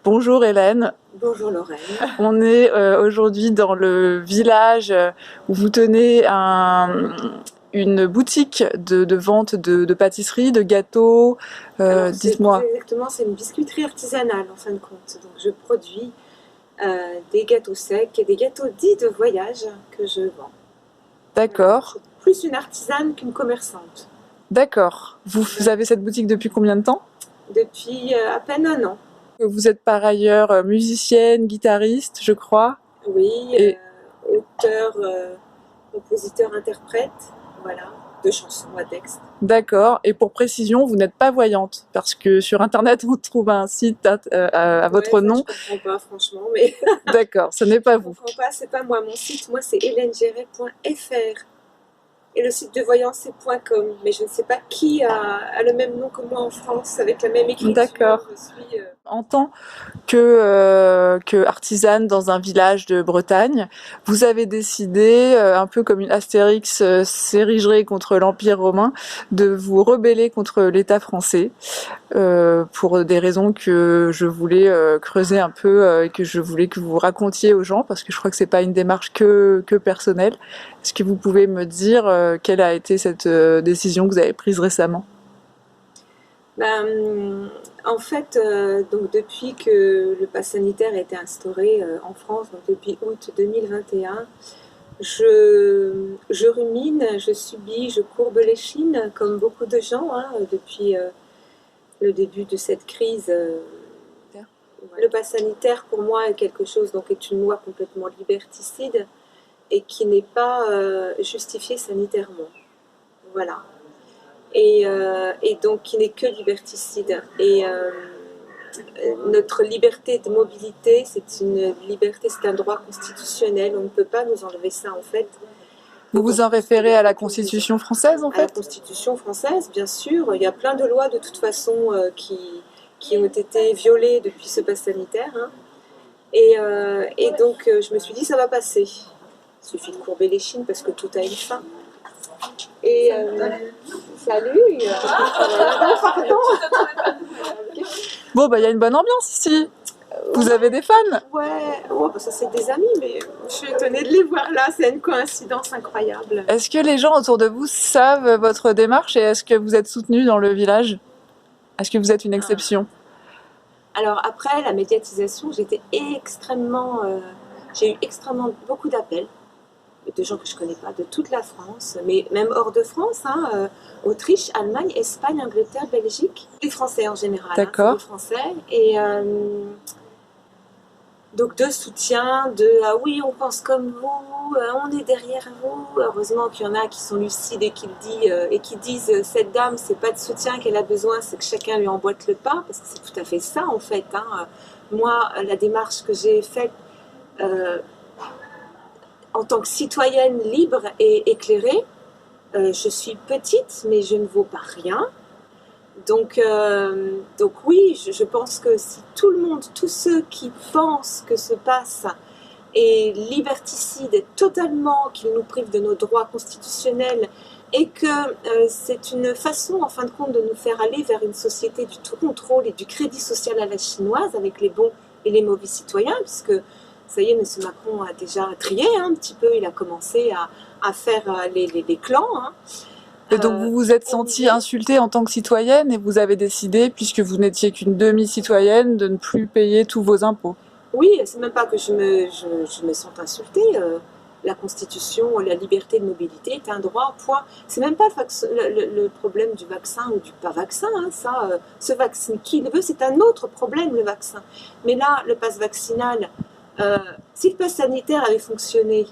Bonjour Hélène, Bonjour Lorraine. on est aujourd'hui dans le village où vous tenez une boutique de vente de pâtisseries, de gâteaux. Alors Dites-moi. plus exactement, c'est une biscuiterie artisanale en fin de compte. Donc je produis des gâteaux secs et des gâteaux dits de voyage que je vends. Voilà. D'accord, Je suis plus une artisane qu'une commerçante. d'accord. Vous avez cette boutique depuis combien de temps? Depuis à peine un an. Vous êtes par ailleurs musicienne, guitariste, je crois. Oui, Et auteur, compositeur, interprète, voilà, de chansons à texte. d'accord. Et pour précision, vous n'êtes pas voyante parce que sur Internet on trouve un site à Ouais, votre ça nom. je comprends pas franchement, mais D'accord, ce n'est pas je vous. comprends pas, c'est pas moi. Mon site, moi, c'est helenegeret.fr. Et le site de voyance, c'est .com. Mais je ne sais pas qui a le même nom que moi en France, avec la même écriture. D'accord. Je suis. En tant que artisane dans un village de Bretagne, vous avez décidé, un peu comme une Astérix s'érigerait contre l'Empire romain, de vous rebeller contre l'État français, pour des raisons que je voulais creuser un peu et que je voulais que vous racontiez aux gens, parce que je crois que c'est pas une démarche que personnelle. Est-ce que vous pouvez me dire quelle a été cette décision que vous avez prise récemment? En fait, donc depuis que le pass sanitaire a été instauré en France, donc depuis août 2021, je rumine, je subis, je courbe les chines, comme beaucoup de gens, hein, depuis le début de cette crise. Le pass sanitaire, pour moi, est quelque chose, donc est une loi complètement liberticide et qui n'est pas justifiée sanitairement. Voilà. Et donc qui n'est que liberticide. Notre liberté de mobilité, c'est une liberté, c'est un droit constitutionnel. On ne peut pas nous enlever ça, en fait. Vous vous en référez à la Constitution française, en À la fait? Constitution française, bien sûr. Il y a plein de lois, de toute façon, qui ont été violées depuis ce pass sanitaire, hein. Et donc, je me suis dit, ça va passer. Il suffit de courber les chines parce que tout a une fin. Et salut. Pardon. Bon, bah, il y a une bonne ambiance ici. Vous avez des fans? Ouais, oh, bah ça c'est des amis, mais je suis étonnée de les voir là. C'est une coïncidence incroyable. Est-ce que les gens autour de vous savent votre démarche et est-ce que vous êtes soutenu dans le village? Est-ce que vous êtes une exception? Alors après la médiatisation, j'ai eu extrêmement beaucoup d'appels de gens que je connais pas, de toute la France, mais même hors de France, hein, Autriche, Allemagne, Espagne, Angleterre, Belgique, les Français en général, hein, D'accord. les Français, et donc de soutien, de ah oui on pense comme vous, on est derrière vous. Heureusement qu'il y en a qui sont lucides et qui disent cette dame c'est pas de soutien qu'elle a besoin, c'est que chacun lui emboîte le pas, parce que c'est tout à fait ça en fait, hein. Moi la démarche que j'ai faite en tant que citoyenne libre et éclairée, je suis petite, mais je ne vaux pas rien. Donc oui, je pense que si tout le monde, tous ceux qui pensent que ce passe est liberticide, totalement, qu'il nous prive de nos droits constitutionnels, et que c'est une façon, en fin de compte, de nous faire aller vers une société du tout contrôle et du crédit social à la chinoise, avec les bons et les mauvais citoyens, puisque ça y est, M. Macron a déjà trié, hein, un petit peu, il a commencé à faire les clans, hein. Et donc vous vous êtes sentie insultée en tant que citoyenne et vous avez décidé, puisque vous n'étiez qu'une demi-citoyenne, de ne plus payer tous vos impôts. Oui, c'est même pas que je me sente insultée. La Constitution, la liberté de mobilité est un droit, point. C'est même pas le problème du vaccin ou du pas vaccin, hein, ça. Ce vaccin, qui le veut, c'est un autre problème, le vaccin. Mais là, le pass vaccinal, si le pass sanitaire avait fonctionné,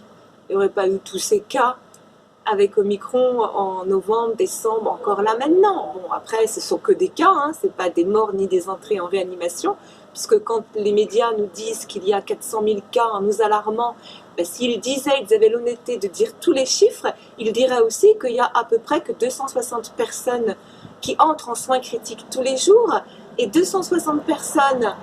il n'y aurait pas eu tous ces cas avec Omicron en novembre, décembre, encore là maintenant. Bon, après, ce sont que des cas, hein, c'est pas des morts ni des entrées en réanimation, puisque quand les médias nous disent qu'il y a 400 000 cas en nous alarmant, ben, s'ils disaient, ils avaient l'honnêteté de dire tous les chiffres, ils diraient aussi qu'il y a à peu près que 260 personnes qui entrent en soins critiques tous les jours, et 260 personnes,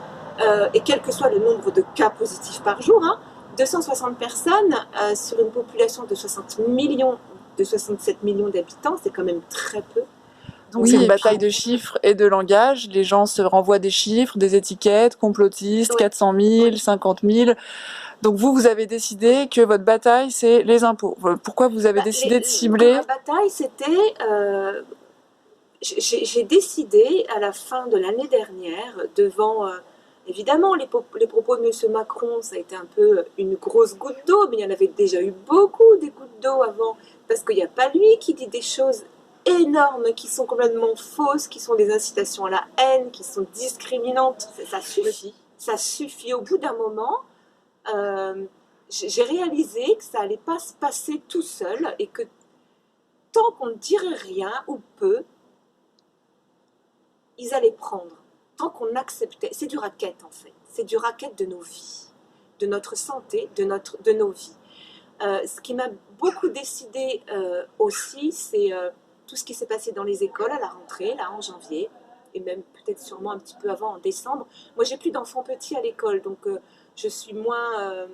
et quel que soit le nombre de cas positifs par jour, hein, 260 personnes sur une population de 60 millions, de 67 millions d'habitants, c'est quand même très peu. Donc Oui, c'est une une bataille de chiffres et de langage. Les gens se renvoient des chiffres, des étiquettes, complotistes, Oui. 400 000, 50 000. Donc vous avez décidé que votre bataille, c'est les impôts. Pourquoi vous avez décidé de cibler? Ma bataille, c'était... j'ai décidé à la fin de l'année dernière, devant évidemment les propos de M. Macron, ça a été un peu une grosse goutte d'eau, mais il y en avait déjà eu beaucoup des gouttes d'eau avant, parce qu'il n'y a pas lui qui dit des choses énormes, qui sont complètement fausses, qui sont des incitations à la haine, qui sont discriminantes. Ça suffit. Ça suffit. Au bout d'un moment, j'ai réalisé que ça allait pas se passer tout seul et que tant qu'on ne dirait rien ou peu, ils allaient prendre. Tant qu'on acceptait, c'est du racket en fait, c'est du racket de nos vies, de notre santé, de nos vies. Ce qui m'a beaucoup décidé aussi, c'est tout ce qui s'est passé dans les écoles à la rentrée, là en janvier, et même peut-être sûrement un petit peu avant, en décembre. Moi, j'ai plus d'enfants petits à l'école, donc je suis moins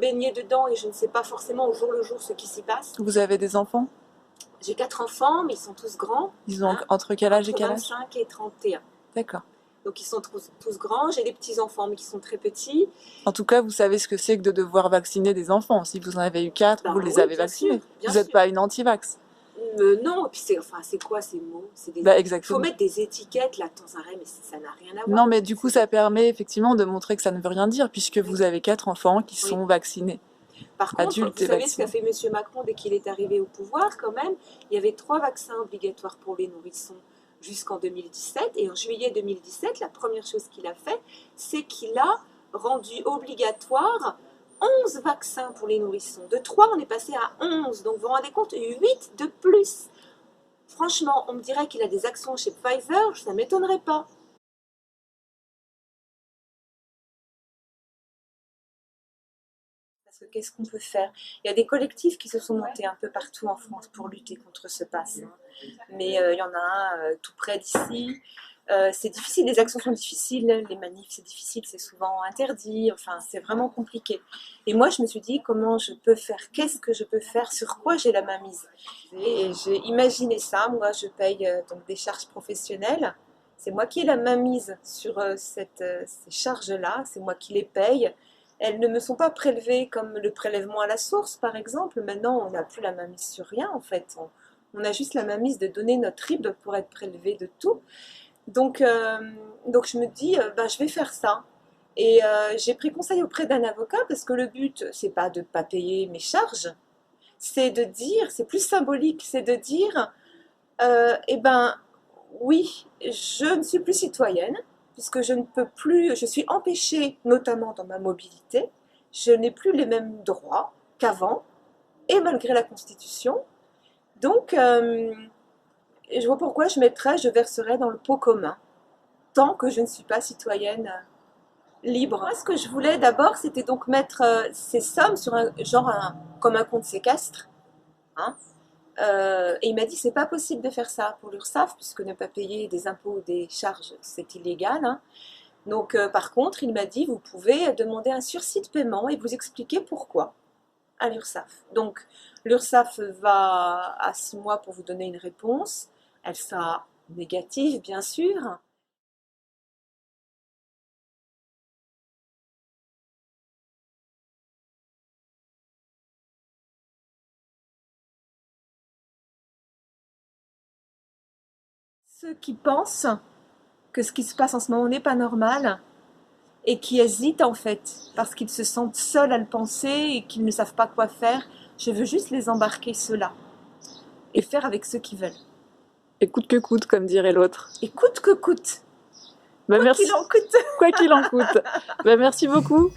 baignée dedans et je ne sais pas forcément au jour le jour ce qui s'y passe. Vous avez des enfants? J'ai 4 enfants, mais ils sont tous grands. Ils ont entre quel âge et Entre quel âge? 25 et 31. D'accord. Donc ils sont tous grands. J'ai des petits-enfants, mais qui sont très petits. En tout cas, vous savez ce que c'est que de devoir vacciner des enfants. Si vous en avez eu 4, vous les avez vaccinés. Vous n'êtes pas une anti-vax. Non, et puis c'est quoi ces mots? Exactement. Il faut mettre des étiquettes là, sans arrêt, mais ça n'a rien à voir. Non, mais du coup, ça permet effectivement de montrer que ça ne veut rien dire, puisque vous avez 4 enfants qui sont vaccinés. Par contre, adultes vous savez ce qu'a fait M. Macron dès qu'il est arrivé au pouvoir quand même? Il y avait 3 vaccins obligatoires pour les nourrissons jusqu'en 2017. Et en juillet 2017, la première chose qu'il a fait, c'est qu'il a rendu obligatoire 11 vaccins pour les nourrissons. De 3, on est passé à 11. Donc vous vous rendez compte, 8 de plus. Franchement, on me dirait qu'il a des actions chez Pfizer, ça ne m'étonnerait pas. Parce que qu'est-ce qu'on peut faire? Il y a des collectifs qui se sont montés un peu partout en France pour lutter contre ce pass. Mais il y en a un tout près d'ici. C'est difficile, les actions sont difficiles, les manifs c'est difficile, c'est souvent interdit, enfin c'est vraiment compliqué. Et moi je me suis dit comment je peux faire, qu'est-ce que je peux faire, sur quoi j'ai la main mise. Et j'ai imaginé ça, moi je paye donc des charges professionnelles, c'est moi qui ai la main mise sur ces charges-là, c'est moi qui les paye. Elles ne me sont pas prélevées comme le prélèvement à la source par exemple, maintenant on n'a plus la main mise sur rien en fait, on a juste la main mise de donner notre RIB pour être prélevé de tout. Donc je me dis, je vais faire ça. Et j'ai pris conseil auprès d'un avocat parce que le but, c'est pas de ne pas payer mes charges, c'est de dire, c'est plus symbolique, c'est de dire, oui, je ne suis plus citoyenne puisque je ne peux plus, je suis empêchée, notamment dans ma mobilité, je n'ai plus les mêmes droits qu'avant et malgré la Constitution. Donc, je vois pourquoi je verserai dans le pot commun, tant que je ne suis pas citoyenne libre. Moi, ce que je voulais d'abord, c'était donc mettre ces sommes sur comme un compte séquestre. Hein. Et il m'a dit, c'est pas possible de faire ça pour l'URSSAF, puisque ne pas payer des impôts ou des charges, c'est illégal. Hein. Donc, par contre, il m'a dit, vous pouvez demander un sursis de paiement et vous expliquer pourquoi à l'URSSAF. Donc, l'URSSAF va à 6 mois pour vous donner une réponse. Elle sera négative, bien sûr. Ceux qui pensent que ce qui se passe en ce moment n'est pas normal et qui hésitent en fait parce qu'ils se sentent seuls à le penser et qu'ils ne savent pas quoi faire, je veux juste les embarquer ceux-là et faire avec ceux qui veulent. Et coûte que coûte, comme dirait l'autre. Et coûte que coûte. Quoi qu'il en coûte. Quoi qu'il en coûte. Merci beaucoup.